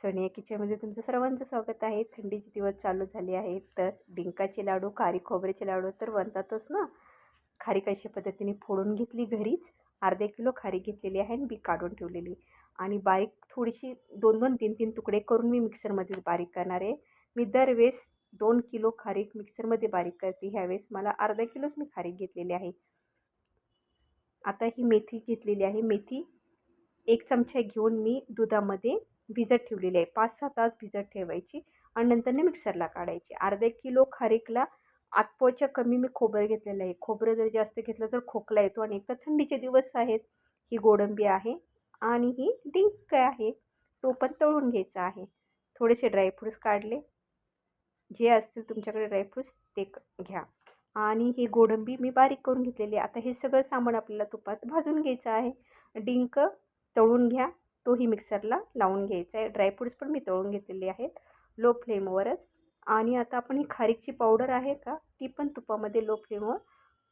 सोनिया किचनमध्ये तुमचं सर्वांचं स्वागत आहे. थंडीचे दिवस चालू झाले आहेत, तर डिंकाचे लाडू, खारीक खोबऱ्याचे लाडू तर बनतातच ना. खारीक अशा पद्धतीने फोडून घेतली घरीच. अर्धा किलो खारीक घेतलेली आहे आणि बी काढून ठेवलेली आणि बारीक थोडीशी 2-2, 3-3 तुकडे करून मी मिक्सरमध्ये बारीक करणार आहे. मी दरवेळेस 2 किलो खारीक मिक्सरमध्ये बारीक करते. ह्यावेळेस मला अर्धा किलोच मी खारीक घेतलेली आहे. आता ही मेथी घेतलेली आहे. मेथी 1 चमचा घेऊन मी दुधामध्ये भिजत ठेवलेली आहे. 5-6 तास भिजत ठेवायची आणि नंतरने मिक्सरला काढायची. अर्धा किलो खारीकला अप्पोच्या कमी मी खोबरं घेतलेलं आहे. खोबरं जर जास्त घेतलं तर खोकला येतो आणि एकतर थंडीचे दिवस आहेत. ही गोडंबी आहे आणि ही डिंक आहे. तो पण तळून घ्यायचा आहे. थोडेसे ड्रायफ्रूट्स काढले. जे असतील तुमच्याकडे ड्रायफ्रूट्स ते घ्या आणि ही गोडंबी मी बारीक करून घेतलेली आहे. आता हे सगळं सामान आपल्याला तुपात भाजून घ्यायचं आहे. डिंक तळून घ्या, तोही मिक्सरला लावून घ्यायचा आहे. ड्रायफ्रूट्स पण मी तळून घेतलेले आहेत लो फ्लेमवरच. आणि आता आपण ही खारीकची पावडर आहे का, ती पण तुपामध्ये लो फ्लेमवर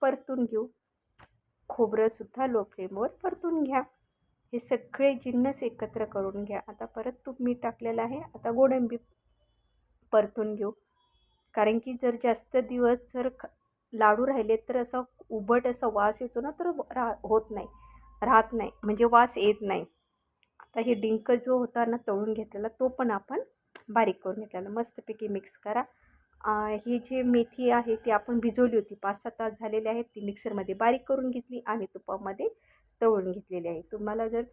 परतून घेऊ. खोबरंसुद्धा लो फ्लेमवर परतून घ्या. हे सगळे जिन्नस एकत्र करून घ्या. आता परत तूप मी टाकलेलं आहे. आता गोडंबी परतून घेऊ. कारण की जर जास्त दिवस जर लाडू राहिले तर असा उबट असा वास येतो ना, तर राहत नाही, म्हणजे वास येत नाही. आता हे डिंक जो होता ना तळून घेतलेला, तो पण आपण बारीक करून घेतलेला. मस्तपैकी मिक्स करा. ही जी मेथी आहे ती आपण भिजवली होती, 5-6 तास झालेले आहेत. ती मिक्सरमध्ये बारीक करून घेतली आणि तुपामध्ये तळून घेतलेली आहे. तुम्हाला जर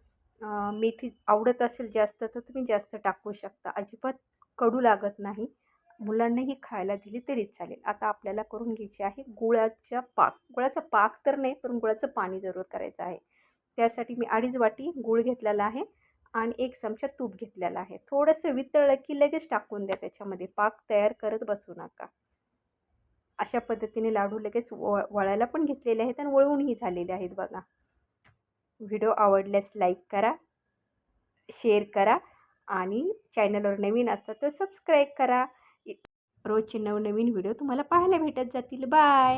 मेथी आवडत असेल जास्त तर तुम्ही जास्त टाकू शकता. अजिबात कडू लागत नाही. मुलांनाही खायला दिली तरी चालेल. आता आपल्याला करून घ्यायची आहे गुळाचा पाक. गुळाचा पाक तर नाही, पण गुळाचं पाणी जरूर करायचं आहे. त्यासाठी मी 2.5 वाटी गूळ घेतलेला आहे आणि 1 चमचा तूप घेतलेला आहे. थोडंसं वितळलं की लगेच टाकून द्या त्याच्यामध्ये. पाक तयार करत बसू नका. अशा पद्धतीने लाडू लगेच वळायला पण घेतलेले आहेत आणि वळवूनही झालेले आहेत बघा. व्हिडिओ आवडल्यास लाईक करा, शेअर करा आणि चॅनलवर नवीन असतात तर सबस्क्राईब करा. रोजचे नवनवीन व्हिडिओ तुम्हाला पाहायला भेटत जातील. बाय.